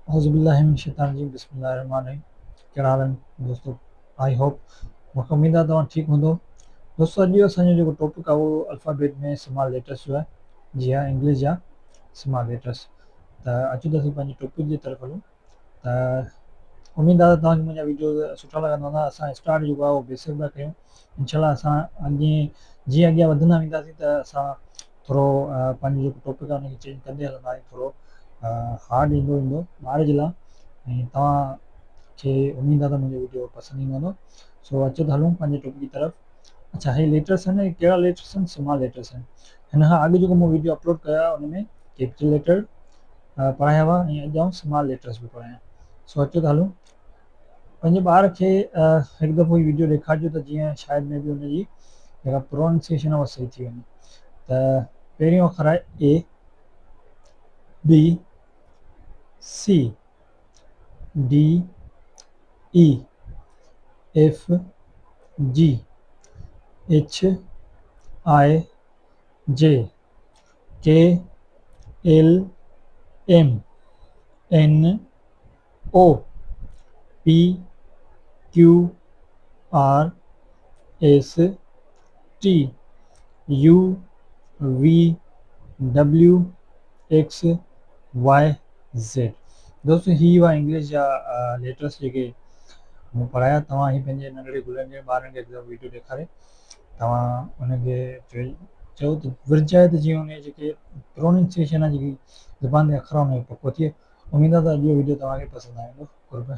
औज़ुबिल्लाहि बिस्मिल्लाहिर्रहमानिर्रहीम। कहिड़ा हाल आहिनि दोस्तो? आई होप मूंखे उमेद आहे तव्हां ठीकु हूंदो। दोस्तो, अॼु जो असांजो जेको टॉपिक आहे उहो अल्फ़ाबेट में स्मॉल लेटर्स जो आहे। जी हाँ, इंग्लिश जा स्मॉल लेटर्स। त अचो त असीं पंहिंजे टॉपिक जी तरफ़ हलूं। त उमेद आहे त तव्हांखे मुंहिंजा वीडियो सुठा लॻंदा हूंदा। असां स्टार्ट जेको आहे उहो बेसिक था कयूं। इनशाला असां जीअं अॻियां वधंदा वेंदासीं त असां थोरो पंहिंजो जेको टॉपिक आहे उनखे चेंज कंदे हलंदासीं। थोरो हार्ड ईंदो ॿार जे लाइ, ऐं तव्हांखे उमेद आहे त मुंहिंजो वीडियो पसंदि ईंदो हूंदो। सो अचो त हलूं पंहिंजे टॉपिक जी तरफ़। अच्छा, हे लेटर्स आहिनि, कहिड़ा लेटर्स आहिनि? स्मॉल लेटर्स आहिनि। हिन खां अॻु जेको मूं वीडियो अपलोड कयो आहे उन में कैपिटल लेटर पढ़ाया हुआ, ऐं अॼु आउं स्मॉल लेटर्स बि पढ़ायां। सो अचो त हलूं। पंहिंजे ॿार खे हिकु दफ़ो ई वीडियो ॾेखारिजो त जीअं शायदि में बि हुनजी जेका प्रोनाउंसिएशन आहे उहा सही थी वञे। त पहिरियों अख़र आहे A, B, C, D, E, F, G, H, I, J, K, L, M, N, O, P, Q, R, S, T, U, V, W, X, Y, Z. दोस्तों, ही हुआ इंग्लिश जा लेटर्स जेके मूं पढ़ाया। तव्हां ही पंहिंजे नंढड़े गुलनि जे ॿारनि खे हिकु दफ़ो वीडियो ॾेखारे तव्हां उनखे चयो त विरिचाए त जीअं उनजी जेके प्रोनाउंसिएशन आहे, जेकी ज़ुबान ते अख़र उनजो पको थिए। उमेद आहे त अॼु जो वीडियो तव्हांखे पसंदि आयो हूंदो।